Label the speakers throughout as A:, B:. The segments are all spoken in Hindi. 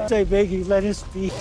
A: I beg you, let us speak.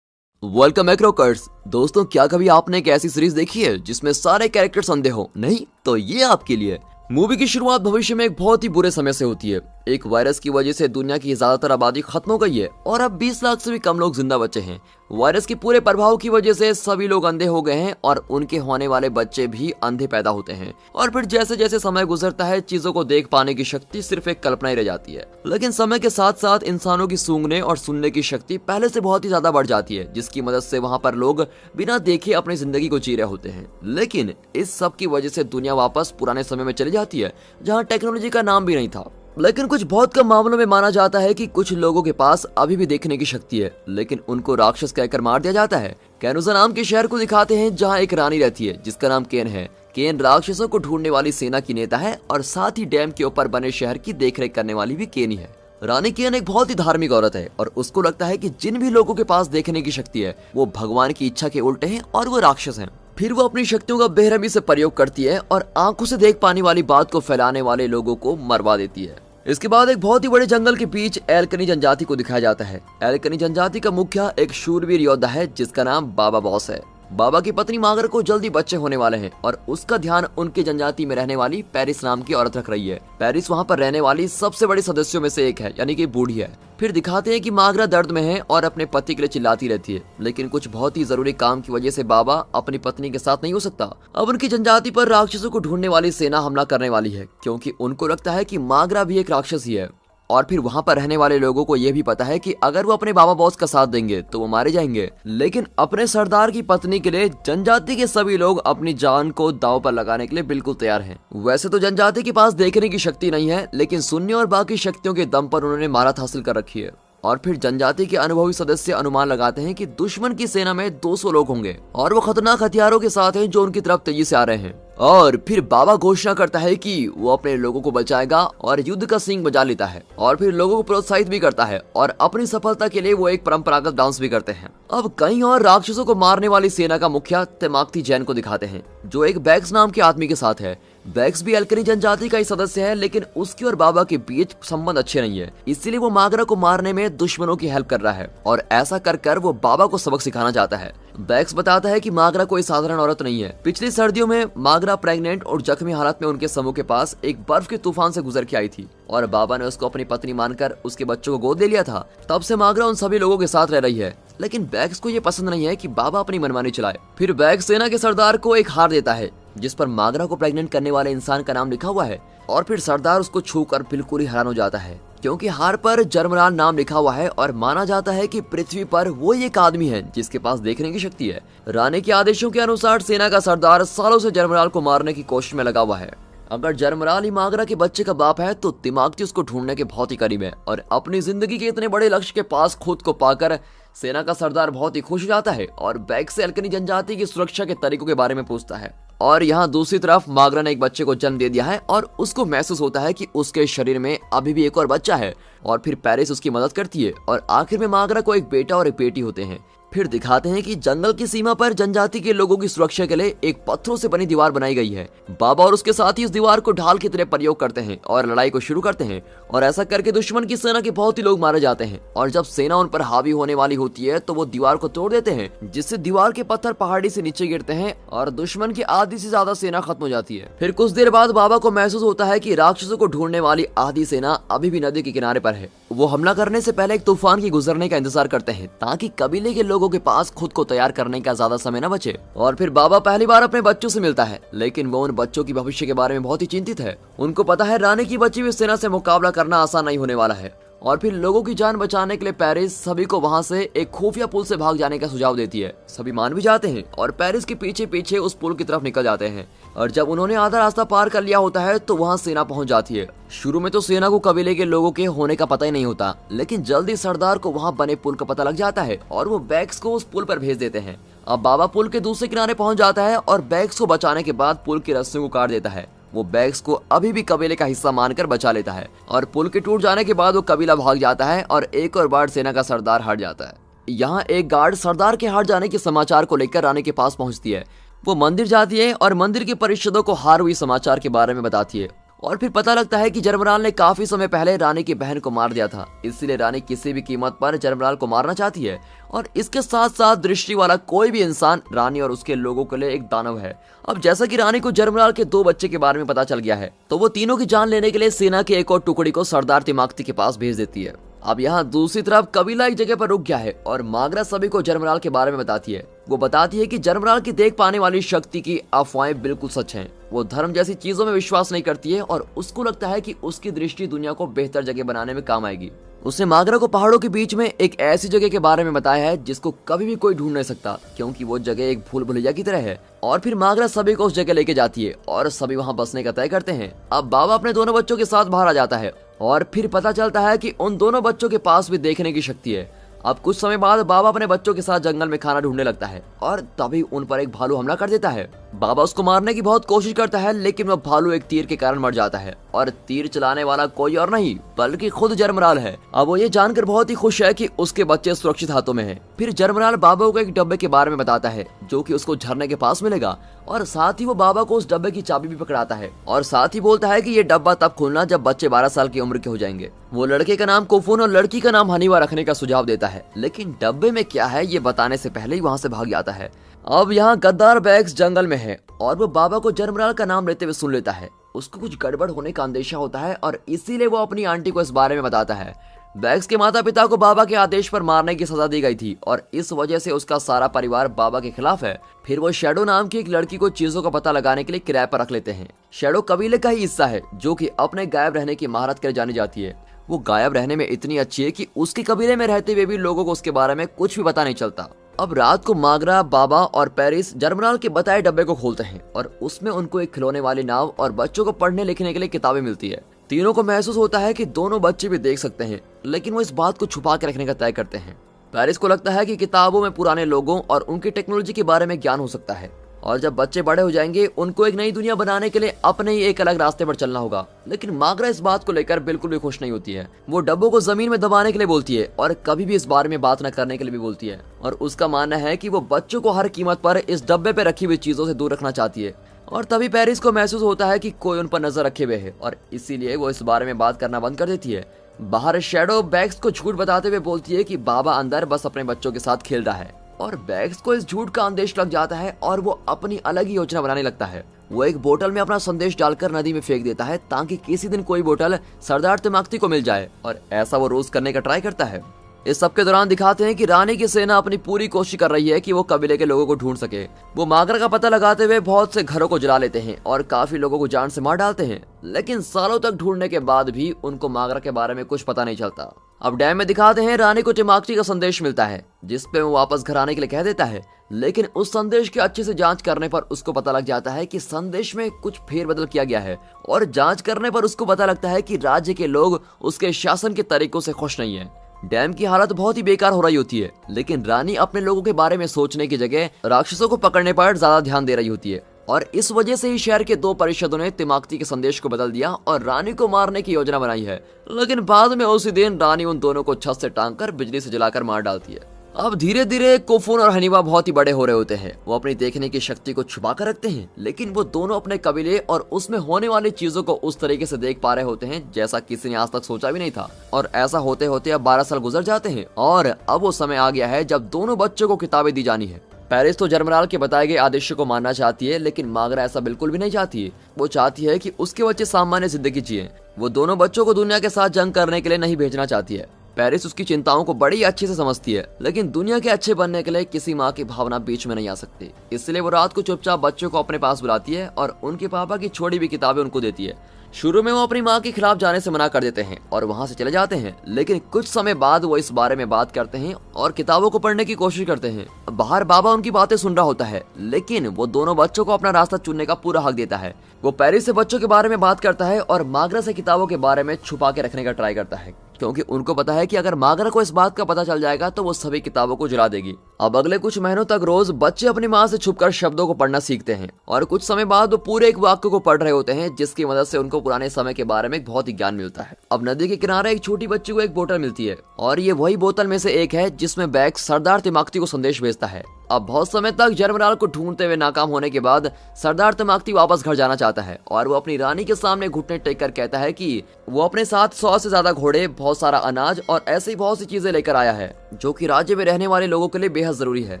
B: Welcome एक्रोकर्स। दोस्तों, क्या कभी आपने एक ऐसी सीरीज देखी है जिसमें सारे कैरेक्टर्स अंधे हो? नहीं तो ये आपके लिए। मूवी की शुरुआत भविष्य में एक बहुत ही बुरे समय से होती है। एक वायरस की वजह से दुनिया की ज्यादातर आबादी खत्म हो गई है और अब 20 लाख से भी कम लोग जिंदा बचे हैं। वायरस के पूरे प्रभाव की वजह से सभी लोग अंधे हो गए हैं और उनके होने वाले बच्चे भी अंधे पैदा होते हैं। और फिर जैसे जैसे समय गुजरता है, चीजों को देख पाने की शक्ति सिर्फ एक कल्पना ही रह जाती है। लेकिन समय के साथ साथ इंसानों की सूंघने और सुनने की शक्ति पहले से बहुत ही ज्यादा बढ़ जाती है, जिसकी मदद से वहाँ पर लोग बिना देखे अपनी जिंदगी को जी रहे होते हैं। लेकिन इस सब की वजह से दुनिया वापस पुराने समय में चली जाती है, जहाँ टेक्नोलॉजी का नाम भी नहीं था। लेकिन कुछ बहुत कम मामलों में माना जाता है कि कुछ लोगों के पास अभी भी देखने की शक्ति है, लेकिन उनको राक्षस कहकर मार दिया जाता है। कैनुसा नाम के शहर को दिखाते हैं, जहां एक रानी रहती है जिसका नाम केन है। केन राक्षसों को ढूंढने वाली सेना की नेता है और साथ ही डैम के ऊपर बने शहर की देखरेख करने वाली भी केन ही है। रानी केन एक बहुत ही धार्मिक औरत है और उसको लगता है कि जिन भी लोगों के पास देखने की शक्ति है वो भगवान की इच्छा के उल्टे हैं और वो राक्षस हैं। फिर वो अपनी शक्तियों का बेरहमी से प्रयोग करती है और आंखों से देख पाने वाली बात को फैलाने वाले लोगों को मरवा देती है। इसके बाद एक बहुत ही बड़े जंगल के बीच एल्कनी जनजाति को दिखाया जाता है। एल्कनी जनजाति का मुखिया एक शूरवीर योद्धा है जिसका नाम बाबा बॉस है। बाबा की पत्नी मागर को जल्दी बच्चे होने वाले हैं और उसका ध्यान उनकी जनजाति में रहने वाली पेरिस नाम की औरत रख रही है। पेरिस वहाँ पर रहने वाली सबसे बड़ी सदस्यों में से एक है, यानी कि बूढ़ी है। फिर दिखाते हैं कि मागरा दर्द में है और अपने पति के लिए चिल्लाती रहती है, लेकिन कुछ बहुत ही जरूरी काम की वजह से बाबा अपनी पत्नी के साथ नहीं हो सकता। अब उनकी जनजाति पर राक्षसों को ढूंढने वाली सेना हमला करने वाली है, क्योंकि उनको लगता है कि मागरा भी एक राक्षस ही है। और फिर वहाँ पर रहने वाले लोगों को यह भी पता है कि अगर वो अपने बाबा बॉस का साथ देंगे तो वो मारे जाएंगे। लेकिन अपने सरदार की पत्नी के लिए जनजाति के सभी लोग अपनी जान को दांव पर लगाने के लिए बिल्कुल तैयार हैं। वैसे तो जनजाति के पास देखने की शक्ति नहीं है, लेकिन सुनने और बाकी शक्तियों के दम पर उन्होंने महारत हासिल कर रखी है। और फिर जनजाति के अनुभवी सदस्य अनुमान लगाते हैं कि दुश्मन की सेना में 200 लोग होंगे और वो खतरनाक हथियारों के साथ हैं जो उनकी तरफ तेजी से आ रहे हैं। और फिर बाबा घोषणा करता है कि वो अपने लोगों को बचाएगा और युद्ध का सींग बजा लेता है और फिर लोगों को प्रोत्साहित भी करता है और अपनी सफलता के लिए वो एक परंपरागत डांस भी करते हैं। अब कहीं और राक्षसों को मारने वाली सेना का मुखिया तेमाक्ती जैन को दिखाते हैं, जो एक बैक्स नाम के आदमी के साथ है। बैक्स भी एल्कनी जनजाति का ही सदस्य है, लेकिन उसके और बाबा के बीच संबंध अच्छे नहीं है, इसीलिए वो मागरा को मारने में दुश्मनों की हेल्प कर रहा है और ऐसा कर वो बाबा को सबक सिखाना चाहता है। बैक्स बताता है कि मागरा कोई साधारण औरत नहीं है। पिछली सर्दियों में मागरा प्रेग्नेंट और जख्मी हालत में उनके समूह के पास एक बर्फ के तूफान से गुजर के आई थी और बाबा ने उसको अपनी पत्नी मानकर उसके बच्चों को गोद ले लिया था। तब से मागरा उन सभी लोगों के साथ रह रही है, लेकिन बैक्स को ये पसंद नहीं है कि बाबा अपनी मनमानी चलाए। फिर बैक्स सेना के सरदार को एक हार देता है जिस पर मागरा को प्रेग्नेंट करने वाले इंसान का नाम लिखा हुआ है और फिर सरदार उसको छूकर बिल्कुल ही हैरान हो जाता है, क्योंकि हार पर जर्मराल नाम लिखा हुआ है और माना जाता है कि पृथ्वी पर वो एक आदमी है जिसके पास देखने की शक्ति है। रानी के आदेशों के अनुसार सेना का सरदार सालों से जर्मराल को मारने की कोशिश में लगा हुआ है। अगर जर्मराल ही मागरा के बच्चे का बाप है तो तिमाक्ती उसको ढूंढने के बहुत ही करीब है और अपनी जिंदगी के इतने बड़े लक्ष्य के पास खुद को पाकर सेना का सरदार बहुत ही खुश हो जाता है और बैक्स से एल्कनी जनजाति की सुरक्षा के तरीकों के बारे में पूछता है। और यहाँ दूसरी तरफ मागरा ने एक बच्चे को जन्म दे दिया है और उसको महसूस होता है कि उसके शरीर में अभी भी एक और बच्चा है और फिर पेरिस उसकी मदद करती है और आखिर में मागरा को एक बेटा और एक बेटी होते हैं। फिर दिखाते हैं कि जंगल की सीमा पर जनजाति के लोगों की सुरक्षा के लिए एक पत्थरों से बनी दीवार बनाई गई है। बाबा और उसके साथी इस दीवार को ढाल की तरह प्रयोग करते हैं और लड़ाई को शुरू करते हैं और ऐसा करके दुश्मन की सेना के बहुत ही लोग मारे जाते हैं और जब सेना उन पर हावी होने वाली होती है तो वो दीवार को तोड़ देते हैं, जिससे दीवार के पत्थर पहाड़ी से नीचे गिरते हैं और दुश्मन की आधी से ज्यादा सेना खत्म हो जाती है। फिर कुछ देर बाद बाबा को महसूस होता है कि राक्षसों को ढूंढने वाली आधी सेना अभी भी नदी के किनारे पर है। वो हमला करने से पहले एक तूफान की गुजरने का इंतजार करते हैं ताकि कबीले के लोगों के पास खुद को तैयार करने का ज्यादा समय न बचे। और फिर बाबा पहली बार अपने बच्चों से मिलता है, लेकिन वो उन बच्चों की भविष्य के बारे में बहुत ही चिंतित है। उनको पता है रानी की बची हुई सेना से मुकाबला करना आसान नहीं होने वाला है। और फिर लोगों की जान बचाने के लिए पेरिस सभी को वहां से एक खुफिया पुल से भाग जाने का सुझाव देती है। सभी मान भी जाते हैं और पेरिस के पीछे पीछे उस पुल की तरफ निकल जाते हैं और जब उन्होंने आधा रास्ता पार कर लिया होता है तो वहां सेना पहुंच जाती है। शुरू में तो सेना को कबीले के लोगों के होने का पता ही नहीं होता, लेकिन जल्दी सरदार को वहां बने पुल का पता लग जाता है और वो बैक्स को उस पुल पर भेज देते हैं। अब बाबा पुल के दूसरे किनारे पहुंच जाता है और बैक्स को बचाने के बाद पुल की रस्सियों को काट देता है। वो बैक्स को अभी भी कबीले का हिस्सा मानकर बचा लेता है और पुल के टूट जाने के बाद वो कबीला भाग जाता है और एक और बार सेना का सरदार हार जाता है। यहाँ एक गार्ड सरदार के हार जाने के समाचार को लेकर रानी के पास पहुंचती है। वो मंदिर जाती है और मंदिर के परिषदों को हार हुई समाचार के बारे में बताती है। और फिर पता लगता है कि जरमराल ने काफी समय पहले रानी की बहन को मार दिया था, इसलिए रानी किसी भी कीमत पर जरमराल को मारना चाहती है। और इसके साथ साथ दृष्टि वाला कोई भी इंसान रानी और उसके लोगों के लिए एक दानव है। अब जैसा कि रानी को जरमराल के 2 बच्चे के बारे में पता चल गया है, तो वो तीनों की जान लेने के लिए सेना के एक और टुकड़ी को सरदार तिमाकती के पास भेज देती है। अब यहाँ दूसरी तरफ कबीला एक जगह पर रुक गया है और मागरा सभी को जरमराल के बारे में बताती है। वो बताती है कि जरमराल की देख पाने वाली शक्ति की अफवाहें बिल्कुल सच हैं। वो धर्म जैसी चीजों में विश्वास नहीं करती है और उसको लगता है कि उसकी दृष्टि दुनिया को बेहतर जगह बनाने में काम आएगी। उसने मागरा को पहाड़ों के बीच में एक ऐसी जगह के बारे में बताया है जिसको कभी भी कोई ढूंढ नहीं सकता, क्योंकि वो जगह एक भूल भुलैया की तरह है। और फिर मागरा सभी को उस जगह लेके जाती है और सभी वहाँ बसने का तय करते हैं। अब बाबा अपने दोनों बच्चों के साथ बाहर आ जाता है और फिर पता चलता है कि उन दोनों बच्चों के पास भी देखने की शक्ति है। अब कुछ समय बाद बाबा अपने बच्चों के साथ जंगल में खाना ढूंढने लगता है और तभी उन पर एक भालू हमला कर देता है। बाबा उसको मारने की बहुत कोशिश करता है, लेकिन वह भालू एक तीर के कारण मर जाता है और तीर चलाने वाला कोई और नहीं बल्कि खुद जरमराल है। अब वो ये जानकर बहुत ही खुश है कि उसके बच्चे सुरक्षित हाथों में हैं। फिर जरमराल बाबा को एक डब्बे के बारे में बताता है जो कि उसको झरने के पास मिलेगा और साथ ही वो बाबा को उस डब्बे की चाबी भी पकड़ाता है और साथ ही बोलता है कि ये डब्बा तब खोलना जब बच्चे 12 साल की उम्र के हो जाएंगे। वो लड़के का नाम कुफुन और लड़की का नाम हनीवा रखने का सुझाव देता है, लेकिन डब्बे में क्या है ये बताने से पहले ही वहाँ से भाग जाता है। अब यहाँ गद्दार बैग्स जंगल में है और वो बाबा को जरमराल का नाम लेते हुए सुन लेता है। उसको कुछ गड़बड़ होने का अंदेशा होता है और इसीलिए वो अपनी आंटी को इस बारे में बताता है। बैग्स के माता पिता को बाबा के आदेश पर मारने की सजा दी गई थी और इस वजह से उसका सारा परिवार बाबा के खिलाफ है। फिर वो शैडो नाम की एक लड़की को चीजों का पता लगाने के लिए किराए पर रख लेते हैं। शैडो कबीले का ही हिस्सा है जो कि अपने गायब रहने की महारत कर जानी जाती है। वो गायब रहने में इतनी अच्छी है कि उसके कबीले में रहते हुए भी लोगों को उसके बारे में कुछ भी पता नहीं चलता। अब रात को मागरा, बाबा और पेरिस जरमराल के बताए डब्बे को खोलते हैं और उसमें उनको एक खिलौने वाली नाव और बच्चों को पढ़ने लिखने के लिए किताबें मिलती है। तीनों को महसूस होता है कि दोनों बच्चे भी देख सकते हैं, लेकिन वो इस बात को छुपा के रखने का तय करते हैं। पेरिस को लगता है कि किताबों में पुराने लोगों और उनकी टेक्नोलॉजी के बारे में ज्ञान हो सकता है और जब बच्चे बड़े हो जाएंगे उनको एक नई दुनिया बनाने के लिए अपने ही एक अलग रास्ते पर चलना होगा। लेकिन मागरा इस बात को लेकर बिल्कुल भी खुश नहीं होती है। वो डब्बों को जमीन में दबाने के लिए बोलती है और कभी भी इस बारे में बात न करने के लिए भी बोलती है और उसका मानना है कि वो बच्चों को हर कीमत पर इस डब्बे पे रखी हुई चीजों से दूर रखना चाहती है। और तभी पेरिस को महसूस होता है कि कोई उन पर नजर रखे हुए है और इसीलिए वो इस बारे में बात करना बंद कर देती है। बाहर शैडो बैग्स को झूठ बताते हुए बोलती है कि बाबा अंदर बस अपने बच्चों के साथ खेल रहा है और बैग्स को इस झूठ का अंदेश लग जाता है और वो अपनी अलग ही योजना बनाने लगता है। वो एक बोतल में अपना संदेश डालकर नदी में फेंक देता है ताकि किसी दिन कोई बोतल सरदार तिमाकती को मिल जाए और ऐसा वो रोज करने का ट्राई करता है। इस सब के दौरान दिखाते हैं कि रानी की सेना अपनी पूरी कोशिश कर रही है कि वो कबीले के लोगों को ढूंढ सके। वो मागरा का पता लगाते हुए बहुत से घरों को जला लेते हैं और काफी लोगों को जान से मार डालते हैं, लेकिन सालों तक ढूंढने के बाद भी उनको मागरा के बारे में कुछ पता नहीं चलता। अब डैम में दिखाते हैं रानी को तिमाकती का संदेश मिलता है जिसपे वो वापस घर आने के लिए कह देता है, लेकिन उस संदेश की अच्छे से जांच करने पर उसको पता लग जाता है कि संदेश में कुछ फेरबदल किया गया है और जांच करने पर उसको पता लगता है कि राज्य के लोग उसके शासन के तरीकों से खुश नहीं है। डैम की हालत बहुत ही बेकार हो रही होती है, लेकिन रानी अपने लोगों के बारे में सोचने की जगह राक्षसों को पकड़ने पर ज्यादा ध्यान दे रही होती है और इस वजह से ही शहर के 2 परिषदों ने तिमाकती के संदेश को बदल दिया और रानी को मारने की योजना बनाई है। लेकिन बाद में उसी दिन रानी उन दोनों को छत से टांगकर बिजली से जलाकर मार डालती है। अब धीरे धीरे कुफुन और हनीवा बहुत ही बड़े हो रहे होते हैं। वो अपनी देखने की शक्ति को छुपा कर रखते हैं, लेकिन वो दोनों अपने कबीले और उसमें होने वाली चीजों को उस तरीके से देख पा रहे होते हैं जैसा किसी ने आज तक सोचा भी नहीं था। और ऐसा होते होते अब 12 साल गुजर जाते हैं और अब वो समय आ गया है जब दोनों बच्चों को किताबें दी जानी है। पेरिस तो जरमराल के बताए गए आदेशों को मानना चाहती है, लेकिन मागरा ऐसा बिल्कुल भी नहीं चाहती है। वो चाहती है कि उसके बच्चे सामान्य जिंदगी जिए। वो दोनों बच्चों को दुनिया के साथ जंग करने के लिए नहीं भेजना चाहती है। पेरिस उसकी चिंताओं को बड़ी अच्छे से समझती है, लेकिन दुनिया के अच्छे बनने के लिए किसी माँ की भावना बीच में नहीं आ सकती। इसलिए वो रात को चुपचाप बच्चों को अपने पास बुलाती है और उनके पापा की छोड़ी हुई किताबें उनको देती है। शुरू में वो अपनी माँ के खिलाफ जाने से मना कर देते हैं और वहाँ से चले जाते हैं, लेकिन कुछ समय बाद वो इस बारे में बात करते हैं और किताबों को पढ़ने की कोशिश करते हैं। बाहर बाबा उनकी बातें सुन रहा होता है, लेकिन वो दोनों बच्चों को अपना रास्ता चुनने का पूरा हक देता है। वो पेरिस से बच्चों के बारे में बात करता है और मागरा से किताबों के बारे में छुपा के रखने का ट्राई करता है, क्योंकि उनको पता है कि अगर मागरा को इस बात का पता चल जाएगा तो वो सभी किताबों को जला देगी अब अगले कुछ महीनों तक रोज बच्चे अपनी माँ से छुपकर शब्दों को पढ़ना सीखते हैं और कुछ समय बाद वो पूरे एक वाक्य को पढ़ रहे होते हैं, जिसकी मदद से उनको पुराने समय के बारे में बहुत ही ज्ञान मिलता है। अब नदी के किनारे एक छोटी बच्ची को एक बोतल मिलती है और ये वही बोतल में से एक है जिसमें बैक्स सरदार तिमाकती को संदेश भेजता है। अब बहुत समय तक जरमराल को ढूंढते हुए नाकाम होने के बाद सरदार तिमाकती वापस घर जाना चाहता है और वो अपनी रानी के सामने घुटने टेक कर कहता है कि वो अपने साथ 100 से ज्यादा घोड़े, बहुत सारा अनाज और ऐसी बहुत सी चीजें लेकर आया है जो कि राज्य में रहने वाले लोगों के लिए बेहद जरूरी है।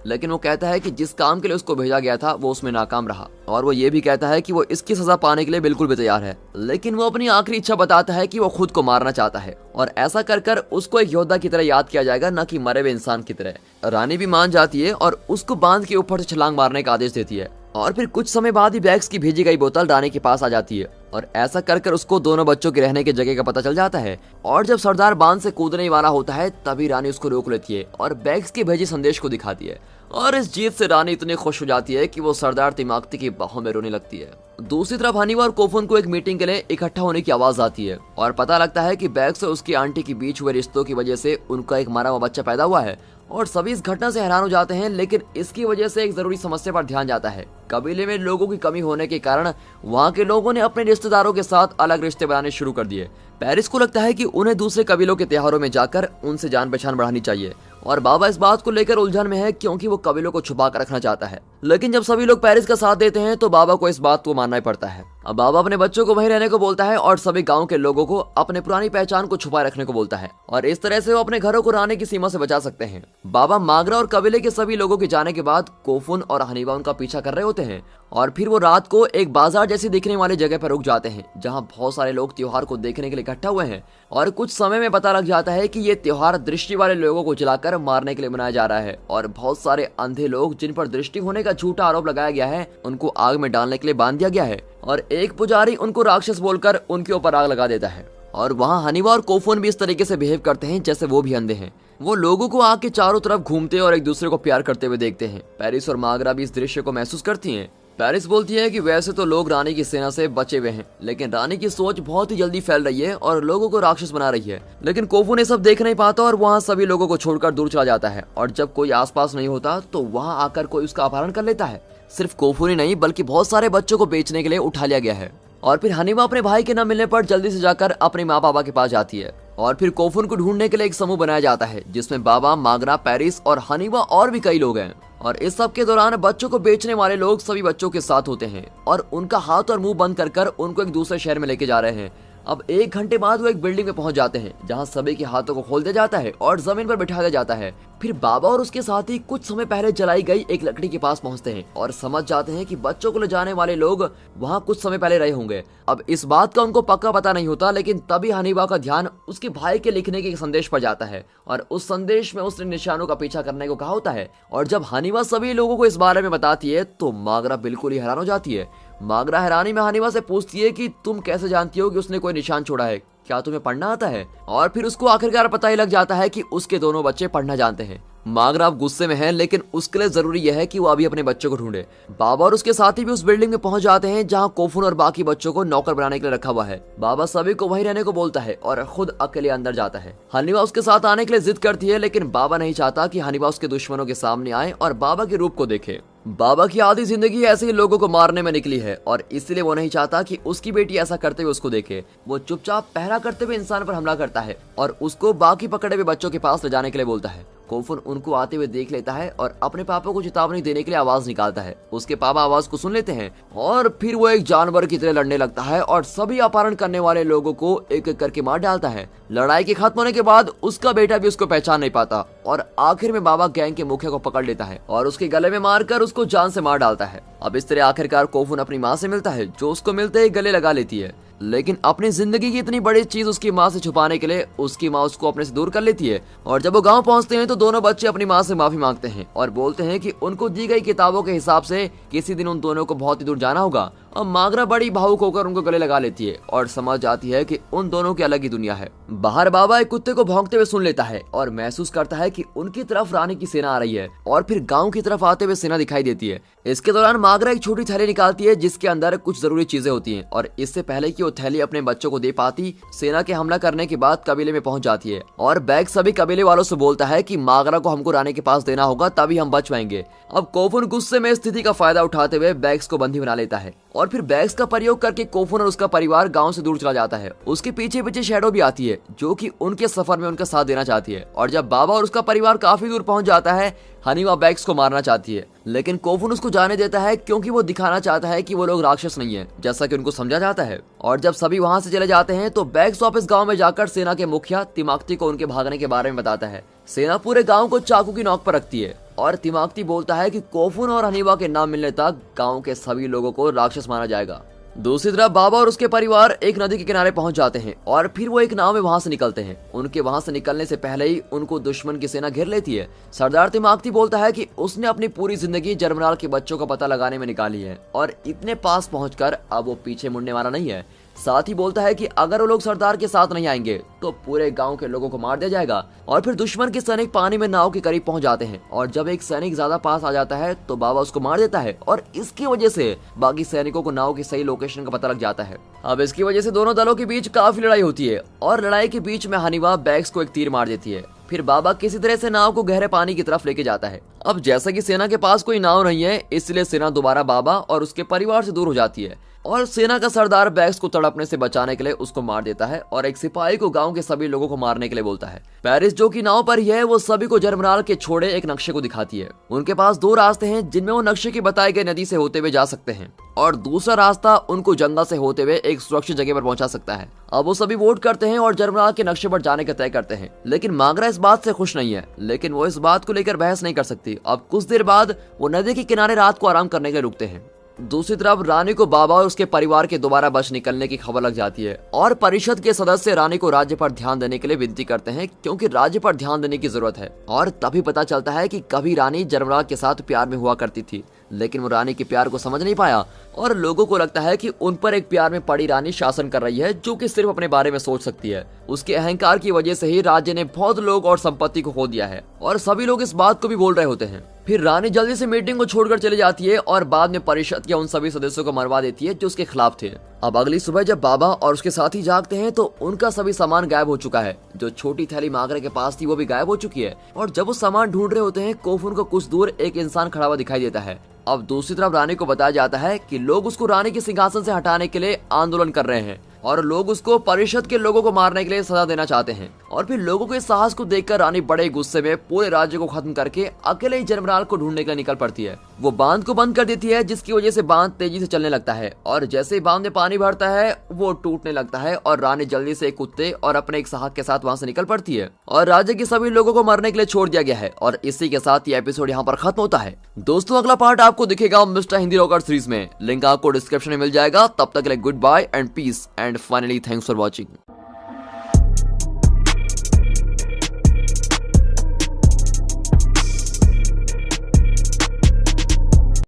B: लेकिन वो कहता है कि जिस काम के लिए उसको भेजा गया था वो उसमें नाकाम रहा और वो ये भी कहता है कि वो इसकी सजा पाने के लिए बिल्कुल भी तैयार है। लेकिन वो अपनी आखिरी इच्छा बताता है कि वो खुद को मारना चाहता है और ऐसा कर उसको एक योद्धा की तरह याद किया जाएगा, न कि मरे हुए इंसान की तरह। रानी भी मान जाती है और उसको बांध के ऊपर से छलांग मारने का आदेश देती है और फिर कुछ समय बाद ही बैग्स की भेजी गई बोतल रानी के पास आ जाती है और ऐसा कर उसको दोनों बच्चों के रहने की जगह का पता चल जाता है। और जब सरदार बांध से कूदने वाला होता है तभी रानी उसको रोक लेती है और बैग्स के भेजे संदेश को दिखाती है और इस जीत से रानी इतनी खुश हो जाती है कि वो सरदार तिमाकती की बाहों में रोने लगती है। दूसरी तरफ हनीवा और कोफून को एक मीटिंग के लिए इकट्ठा होने की आवाज आती है और पता लगता है कि बैग्स और उसकी आंटी के बीच हुए रिश्तों की वजह से उनका एक मरा हुआ बच्चा पैदा हुआ है और सभी इस घटना से हैरान हो जाते हैं। लेकिन इसकी वजह से एक जरूरी समस्या पर ध्यान जाता है। कबीले में लोगों की कमी होने के कारण वहाँ के लोगों ने अपने रिश्तेदारों के साथ अलग रिश्ते बनाने शुरू कर दिए। पेरिस को लगता है कि उन्हें दूसरे कबीलों के त्योहारों में जाकर उनसे जान पहचान बढ़ानी चाहिए और बाबा इस बात को लेकर उलझन में है क्योंकि वो कबीलों को छुपा कर रखना चाहता है। लेकिन जब सभी लोग पेरिस का साथ देते हैं तो बाबा को इस बात को मानना ही पड़ता है। अब बाबा अपने बच्चों को वहीं रहने को बोलता है और सभी गांव के लोगों को अपने पुरानी पहचान को छुपाए रखने को बोलता है और इस तरह से वो अपने घरों को रानी की सीमा से बचा सकते हैं। बाबा मागरा और कबीले के सभी लोगों के जाने के बाद कोफून और हनीवा उनका पीछा कर रहे होते हैं और फिर वो रात को एक बाजार जैसी दिखने वाली जगह पर रुक जाते हैं जहां बहुत सारे लोग त्योहार को देखने के लिए इकट्ठा हुए हैं और कुछ समय में पता लग जाता है कि ये त्योहार दृष्टि वाले लोगों को जलाकर मारने के लिए मनाया जा रहा है और बहुत सारे अंधे लोग जिन पर दृष्टि होने का झूठा आरोप लगाया गया है उनको आग में डालने के लिए बांध दिया गया है और एक पुजारी उनको राक्षस बोलकर उनके ऊपर आग लगा देता है। और वहाँ हनीवा और कोफून भी इस तरीके से बिहेव करते हैं जैसे वो भी अंधे हैं। वो लोगों को आग के चारों तरफ घूमते और एक दूसरे को प्यार करते हुए देखते हैं। पेरिस और मागरा भी इस दृश्य को महसूस करती हैं। पेरिस बोलती है कि वैसे तो लोग रानी की सेना से बचे हुए हैं लेकिन रानी की सोच बहुत ही जल्दी फैल रही है और लोगों को राक्षस बना रही है। लेकिन कोफून ये सब देख नहीं पाता और वहाँ सभी लोगों को छोड़कर दूर चला जाता है और जब कोई आसपास नहीं होता तो वहाँ आकर कोई उसका अपहरण कर लेता है। सिर्फ कोफून ही नहीं बल्कि बहुत सारे बच्चों को बेचने के लिए उठा लिया गया है। और फिर हनीवा अपने भाई के न मिलने पर जल्दी से जाकर अपने माँ बाबा के पास जाती है और फिर कोफून को ढूंढने के लिए एक समूह बनाया जाता है जिसमें बाबा, मागरा, पेरिस और हनीवा और भी कई लोग हैं। और इस सब के दौरान बच्चों को बेचने वाले लोग सभी बच्चों के साथ होते हैं और उनका हाथ और मुंह बंद कर उनको एक दूसरे शहर में लेके जा रहे हैं। अब 1 घंटे बाद वो एक बिल्डिंग में पहुंच जाते हैं जहां सभी के हाथों को खोल दिया जाता है और जमीन पर बिठा दिया जाता है। फिर बाबा और उसके साथी कुछ समय पहले जलाई गई एक लकड़ी के पास पहुंचते हैं और समझ जाते हैं कि बच्चों को ले जाने वाले लोग वहां कुछ समय पहले रहे होंगे। अब इस बात का उनको पक्का पता नहीं होता लेकिन तभी हनीवा का ध्यान उसके भाई के लिखने के संदेश पर जाता है और उस संदेश में उसने निशानों का पीछा करने को कहा होता है। और जब हनीवा सभी लोगों को इस बारे में बताती है तो मागरा बिल्कुल ही हैरान हो जाती है। मागरा हैरानी में हनीवा से पूछती है कि तुम कैसे जानती हो कि उसने कोई निशान छोड़ा है, क्या तुम्हें पढ़ना आता है? और फिर उसको आखिरकार पता ही लग जाता है कि उसके दोनों बच्चे पढ़ना जानते हैं। मागरा अब गुस्से में है लेकिन उसके लिए जरूरी यह है कि वो अभी अपने बच्चों को ढूंढे। बाबा और उसके साथी भी उस बिल्डिंग में पहुंच जाते हैं जहां कोफून और बाकी बच्चों को नौकर बनाने के लिए रखा हुआ है। बाबा सभी को वहीं रहने को बोलता है और खुद अकेले अंदर जाता है। हनीवा उसके साथ आने के लिए जिद करती है लेकिन बाबा नहीं चाहता कि हनीवा उसके दुश्मनों के सामने आए और बाबा के रूप को देखे। बाबा की आधी जिंदगी ऐसे ही लोगों को मारने में निकली है और इसलिए वो नहीं चाहता कि उसकी बेटी ऐसा करते हुए उसको देखे। वो चुपचाप पहरा करते हुए इंसान पर हमला करता है और उसको बाकी पकड़े हुए बच्चों के पास ले जाने के लिए बोलता है। कोफून उनको आते हुए देख लेता है और अपने पापा को चेतावनी देने के लिए आवाज निकालता है। उसके पापा आवाज को सुन लेते हैं और फिर वो एक जानवर की तरह लड़ने लगता है और सभी अपहरण करने वाले लोगों को एक एक करके मार डालता है। लड़ाई के खत्म होने के बाद उसका बेटा भी उसको पहचान नहीं पाता और आखिर में बाबा गैंग के मुखिया को पकड़ लेता है और उसके गले में मारकर उसको जान से मार डालता है। अब इस तरह आखिरकार कोफून अपनी माँ से मिलता है जो उसको मिलते ही गले लगा लेती है। लेकिन अपनी जिंदगी की इतनी बड़ी चीज उसकी माँ से छुपाने के लिए उसकी माँ उसको अपने से दूर कर लेती है। और जब वो गांव पहुंचते हैं तो दोनों बच्चे अपनी माँ से माफी मांगते हैं और बोलते हैं कि उनको दी गई किताबों के हिसाब से किसी दिन उन दोनों को बहुत ही दूर जाना होगा अब मागरा बड़ी भावुक होकर उनको गले लगा लेती है और समझ जाती है कि उन दोनों की अलग ही दुनिया है। बाहर बाबा एक कुत्ते को भौंकते हुए सुन लेता है और महसूस करता है कि उनकी तरफ रानी की सेना आ रही है और फिर गांव की तरफ आते हुए सेना दिखाई देती है। इसके दौरान मागरा एक छोटी थैली निकालती है जिसके अंदर कुछ जरूरी चीजें होती हैं और इससे पहले कि वो थैली अपने बच्चों को दे पाती, सेना के हमला करने के बाद कबीले में पहुंच जाती है और बैग्स सभी कबीले वालों से बोलता है कि मागरा को हमको रानी के पास देना होगा तभी हम बच पाएंगे। अब कोफुन गुस्से में स्थिति का फायदा उठाते हुए बैग्स को बंदी बना लेता है और फिर बैग्स का प्रयोग करके कोफुन और उसका परिवार गांव से दूर चला जाता है। उसके पीछे पीछे शैडो भी आती है जो कि उनके सफर में उनका साथ देना चाहती है और जब बाबा और उसका परिवार काफी दूर पहुंच जाता है, हनीवा बैग्स को मारना चाहती है लेकिन कोफुन उसको जाने देता है क्योंकि वो दिखाना चाहता है कि वो लोग राक्षस नहीं है जैसा कि उनको समझा जाता है। और जब सभी वहां से चले जाते हैं तो बैग्स वापस गांव में जाकर सेना के मुखिया तिमाक्ती को उनके भागने के बारे में बताता है। सेना पूरे गांव को चाकू की नोक पर रखती है और तिमाक्ती बोलता है कि कोफुन और हनीवा के नाम मिलने तक गांव के सभी लोगों को राक्षस माना जाएगा। दूसरी तरफ बाबा और उसके परिवार एक नदी के किनारे पहुंच जाते हैं और फिर वो एक नाव में वहां से निकलते हैं। उनके वहां से निकलने से पहले ही उनको दुश्मन की सेना घेर लेती है। सरदार तिमाक्ती बोलता है कि उसने अपनी पूरी जिंदगी जरमराल के बच्चों का पता लगाने में निकाली है और इतने पास पहुंचकर अब वो पीछे मुड़ने वाला नहीं है। साथ ही बोलता है कि अगर वो लोग सरदार के साथ नहीं आएंगे तो पूरे गांव के लोगों को मार दिया जाएगा। और फिर दुश्मन के सैनिक पानी में नाव के करीब पहुंच जाते हैं और जब एक सैनिक ज्यादा पास आ जाता है तो बाबा उसको मार देता है और इसकी वजह से बाकी सैनिकों को नाव की सही लोकेशन का पता लग जाता है। अब इसकी वजह से दोनों दलों के बीच काफी लड़ाई होती है और लड़ाई के बीच में हनीवा बैग्स को एक तीर मार देती है। फिर बाबा किसी तरह से नाव को गहरे पानी की तरफ लेके जाता है। अब जैसा कि सेना के पास कोई नाव नहीं है इसलिए सेना दोबारा बाबा और उसके परिवार से दूर हो जाती है और सेना का सरदार बैग्स को तड़पने से बचाने के लिए उसको मार देता है और एक सिपाही को गांव के सभी लोगों को मारने के लिए बोलता है। पेरिस जो कि नाव पर ही है वो सभी को जरमराल के छोड़े एक नक्शे को दिखाती है। उनके पास दो रास्ते हैं जिनमें वो नक्शे की बताई गई नदी से होते हुए जा सकते हैं और दूसरा रास्ता उनको जंगल से होते हुए एक सुरक्षित जगह पर पहुंचा सकता है। अब वो सभी वोट करते हैं और जरमराल के नक्शे पर जाने का तय करते हैं लेकिन मागरा इस बात से खुश नहीं है लेकिन वो इस बात को लेकर बहस नहीं कर सकती। अब कुछ देर बाद वो नदी के किनारे रात को आराम करने के लिए रुकते हैं। दूसरी तरफ रानी को बाबा और उसके परिवार के दोबारा बच निकलने की खबर लग जाती है और परिषद के सदस्य रानी को राज्य पर ध्यान देने के लिए विनती करते हैं क्योंकि राज्य पर ध्यान देने की जरूरत है। और तभी पता चलता है कि कभी रानी जरमराल के साथ प्यार में हुआ करती थी लेकिन वो रानी के प्यार को समझ नहीं पाया और लोगों को लगता है कि उन पर एक प्यार में पड़ी रानी शासन कर रही है जो कि सिर्फ अपने बारे में सोच सकती है। उसके अहंकार की वजह से ही राज्य ने बहुत लोग और संपत्ति को खो दिया है और सभी लोग इस बात को भी बोल रहे होते हैं। फिर रानी जल्दी से मीटिंग को छोड़कर चली जाती है और बाद में परिषद के उन सभी सदस्यों को मरवा देती है जो उसके खिलाफ थे। अब अगली सुबह जब बाबा और उसके साथी जागते हैं तो उनका सभी सामान गायब हो चुका है। जो छोटी थैली मागरे के पास थी वो भी गायब हो चुकी है और जब वो सामान ढूंढ रहे होते हैं कोफुन को कुछ दूर एक इंसान खड़ा हुआ दिखाई देता है। अब दूसरी तरफ रानी को बताया जाता है कि लोग उसको रानी के सिंहासन से हटाने के लिए आंदोलन कर रहे हैं और लोग उसको परिषद के लोगों को मारने के लिए सजा देना चाहते हैं। और फिर लोगों के साहस को देखकर रानी बड़े गुस्से में पूरे राज्य को खत्म करके अकेले ही जरमराल को ढूंढने के लिए निकल पड़ती है। वो बांध को बंद कर देती है जिसकी वजह से बांध तेजी से चलने लगता है और जैसे ही बांध में पानी भरता है वो टूटने लगता है और रानी जल्दी से एक कुत्ते और अपने एक सहायक के साथ वहां से निकल पड़ती है और राज्य के सभी लोगों को मरने के लिए छोड़ दिया गया है। और इसी के साथ ये एपिसोड यहाँ पर खत्म होता है। दोस्तों अगला पार्ट आपको दिखेगा मिस्टर हिंदी रॉकर सीरीज में, लिंक आपको डिस्क्रिप्शन में मिल जाएगा। तब तक के लिए good bye and peace and finally thanks for watching.